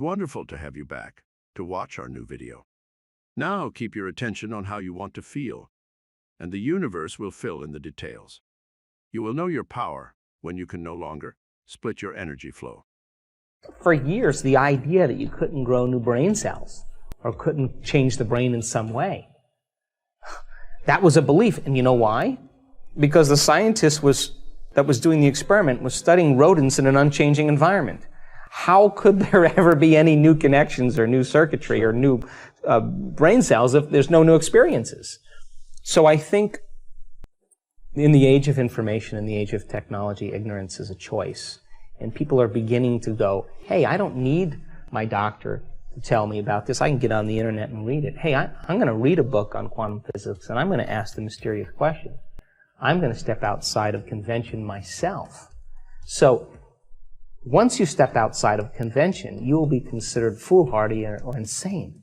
Wonderful to have you back to watch our new video. Now keep your attention on how you want to feel, and the universe will fill in the details. You will know your power when you can no longer split your energy flow. For years, the idea that you couldn't grow new brain cells or couldn't change the brain in some way, that was a belief. And you know why? Because the scientist that was doing the experiment was studying rodents in an unchanging environment. How could there ever be any new connections or new circuitry or new brain cells if there's no new experiences? So I think in the age of information, in the age of technology, ignorance is a choice. And people are beginning to go, hey, I don't need my doctor to tell me about this. I can get on the internet and read it. Hey, I'm going to read a book on quantum physics, and I'm going to ask the mysterious question. I'm going to step outside of convention myself. So once you step outside of convention, you will be considered foolhardy or insane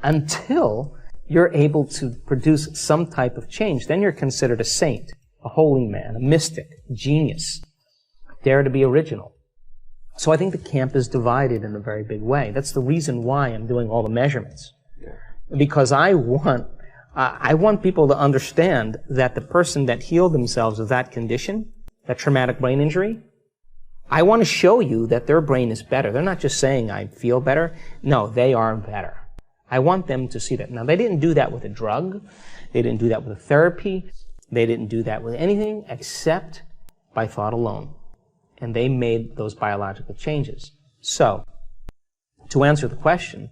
until you're able to produce some type of change. Then you're considered a saint, a holy man, a mystic, a genius. Dare to be original. So I think the camp is divided in a very big way. That's the reason why I'm doing all the measurements. Because I want people to understand that the person that healed themselves of that condition, that traumatic brain injury, I want to show you that their brain is better. They're not just saying, I feel better. No, they are better. I want them to see that. Now, they didn't do that with a drug. They didn't do that with a therapy. They didn't do that with anything except by thought alone. And they made those biological changes. So, to answer the question,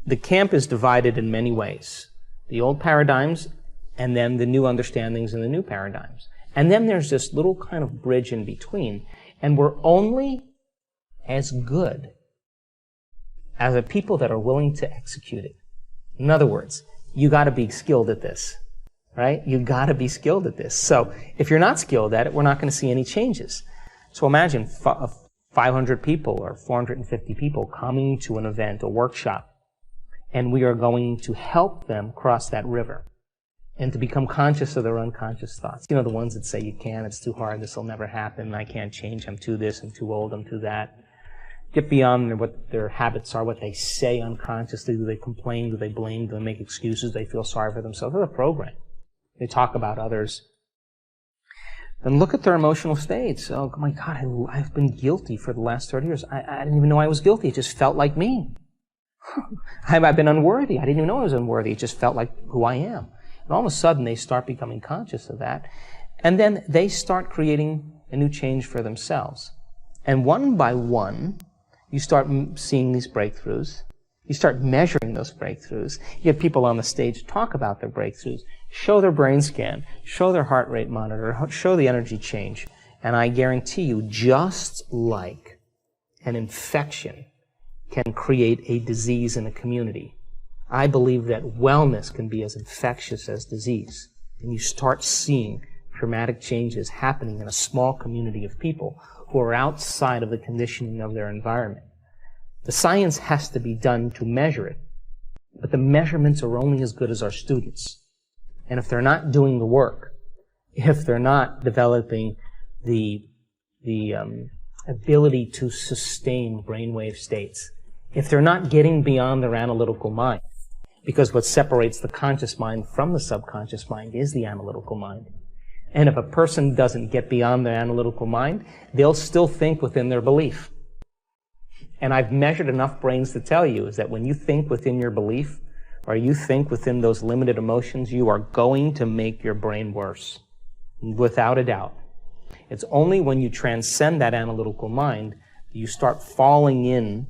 the camp is divided in many ways. The old paradigms, and then the new understandings and the new paradigms. And then there's this little kind of bridge in between, and we're only as good as the people that are willing to execute it. In other words, you got to be skilled at this, right? You got to be skilled at this. So if you're not skilled at it, we're not going to see any changes. So imagine 500 people or 450 people coming to an event, a workshop, and we are going to help them cross that river and to become conscious of their unconscious thoughts. You know, the ones that say, you can't, it's too hard, this will never happen, I can't change, I'm too this, I'm too old, I'm too that. Get beyond what their habits are, what they say unconsciously. Do they complain? Do they blame? Do they make excuses? Do they feel sorry for themselves? They're a program. They talk about others. Then look at their emotional states. Oh my God, I've been guilty for the last 30 years. I didn't even know I was guilty. It just felt like me. I've been unworthy. I didn't even know I was unworthy. It just felt like who I am. And all of a sudden, they start becoming conscious of that. And then they start creating a new change for themselves. And one by one, you start seeing these breakthroughs. You start measuring those breakthroughs. You get people on the stage talk about their breakthroughs, show their brain scan, show their heart rate monitor, show the energy change. And I guarantee you, just like an infection can create a disease in a community, I believe that wellness can be as infectious as disease. And you start seeing dramatic changes happening in a small community of people who are outside of the conditioning of their environment. The science has to be done to measure it, but the measurements are only as good as our students. And if they're not doing the work, if they're not developing the ability to sustain brainwave states, if they're not getting beyond their analytical mind, because what separates the conscious mind from the subconscious mind is the analytical mind. And if a person doesn't get beyond their analytical mind, they'll still think within their belief. And I've measured enough brains to tell you is that when you think within your belief, or you think within those limited emotions, you are going to make your brain worse. Without a doubt. It's only when you transcend that analytical mind that you start falling in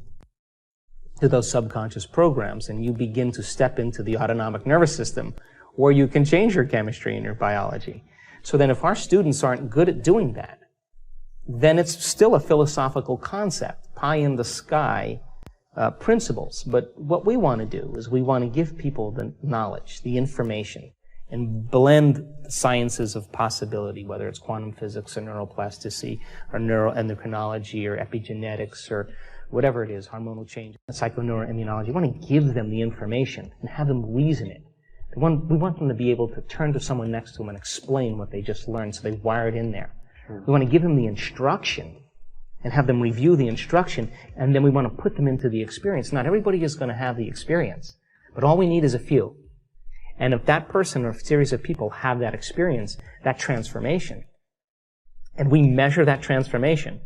to those subconscious programs and you begin to step into the autonomic nervous system where you can change your chemistry and your biology. So then if our students aren't good at doing that, then it's still a philosophical concept, pie in the sky principles. But what we want to do is we want to give people the knowledge, the information, and blend the sciences of possibility, whether it's quantum physics or neuroplasticity or neuroendocrinology or epigenetics or whatever it is, hormonal change, psychoneuroimmunology. We want to give them the information and have them reason it. We want them to be able to turn to someone next to them and explain what they just learned so they wire it in there. We want to give them the instruction and have them review the instruction, and then we want to put them into the experience. Not everybody is going to have the experience, but all we need is a few. And if that person or a series of people have that experience, that transformation, and we measure that transformation,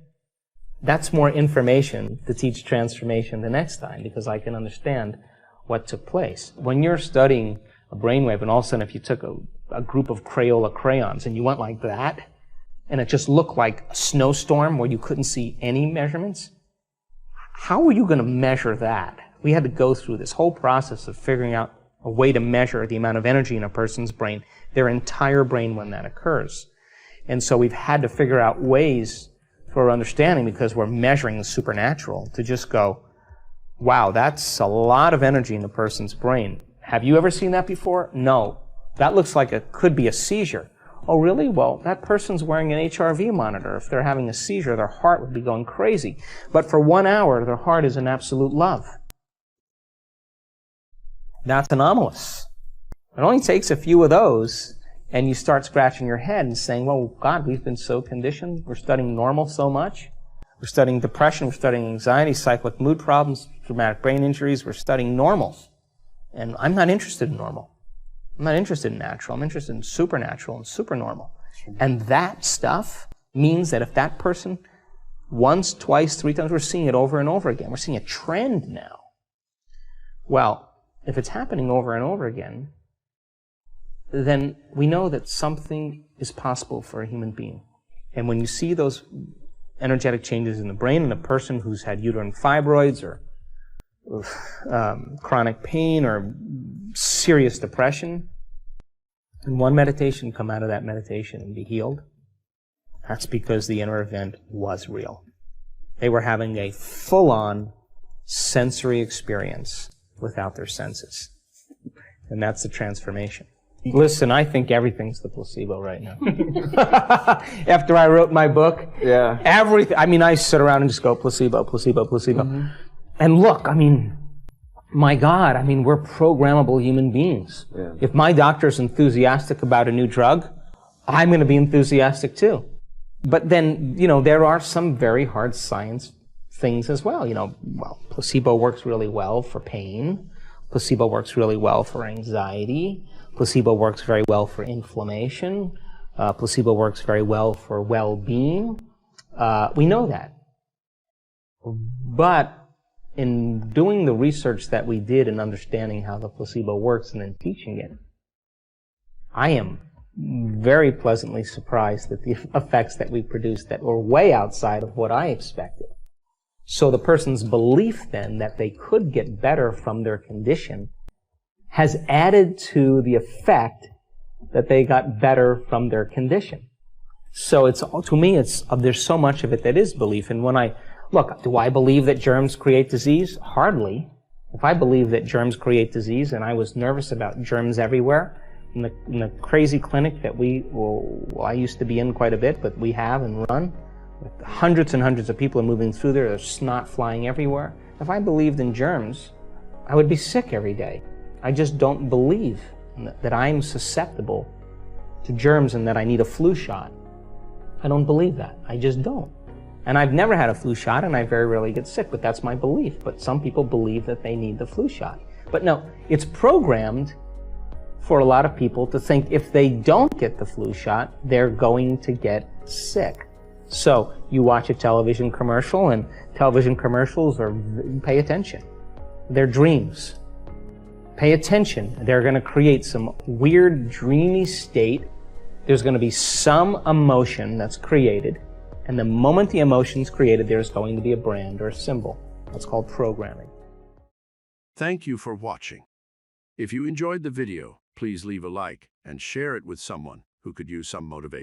that's more information to teach transformation the next time, because I can understand what took place. When you're studying a brainwave, and all of a sudden if you took a group of Crayola crayons and you went like that, and it just looked like a snowstorm where you couldn't see any measurements, how were you going to measure that? We had to go through this whole process of figuring out a way to measure the amount of energy in a person's brain, their entire brain when that occurs. And so we've had to figure out ways for understanding, because we're measuring the supernatural, to just go, wow, that's a lot of energy in a person's brain. Have you ever seen that before? No. That looks like it could be a seizure. Oh, really? Well, that person's wearing an HRV monitor. If they're having a seizure, their heart would be going crazy. But for 1 hour, their heart is in absolute love. That's anomalous. It only takes a few of those, and you start scratching your head and saying, well, God, we've been so conditioned. We're studying normal so much. We're studying depression. We're studying anxiety, cyclic mood problems, traumatic brain injuries. We're studying normal. And I'm not interested in normal. I'm not interested in natural. I'm interested in supernatural and supernormal. And that stuff means that if that person, once, twice, 3 times, we're seeing it over and over again. We're seeing a trend now. Well, if it's happening over and over again, then we know that something is possible for a human being. And when you see those energetic changes in the brain in a person who's had uterine fibroids or chronic pain or serious depression, in one meditation, come out of that meditation and be healed, that's because the inner event was real. They were having a full-on sensory experience without their senses. And that's the transformation. Listen, I think everything's the placebo right now. After I wrote my book, Yeah. everything, I sit around and just go placebo, placebo, placebo. Mm-hmm. And look, my God, we're programmable human beings. Yeah. If my doctor's enthusiastic about a new drug, I'm going to be enthusiastic too. But then, there are some very hard science things as well. Placebo works really well for pain. Placebo works really well for anxiety. Placebo works very well for inflammation. Placebo works very well for well-being. We know that. But in doing the research that we did and understanding how the placebo works and then teaching it, I am very pleasantly surprised at the effects that we produced that were way outside of what I expected. So the person's belief then that they could get better from their condition has added to the effect that they got better from their condition. So to me, there's so much of it that is belief. And look, do I believe that germs create disease? Hardly. If I believe that germs create disease, and I was nervous about germs everywhere, in the crazy clinic that I used to be in quite a bit, but we have and run, with hundreds and hundreds of people are moving through there, there's snot flying everywhere. If I believed in germs, I would be sick every day. I just don't believe that I'm susceptible to germs and that I need a flu shot. I don't believe that. I just don't. And I've never had a flu shot, and I very rarely get sick, but that's my belief. But some people believe that they need the flu shot. But no, it's programmed for a lot of people to think if they don't get the flu shot, they're going to get sick. So you watch a television commercial, and television commercials pay attention. They're dreams. Pay attention. They're going to create some weird, dreamy state. There's going to be some emotion that's created. And the moment the emotion's created, there's going to be a brand or a symbol. That's called programming. Thank you for watching. If you enjoyed the video, please leave a like and share it with someone who could use some motivation.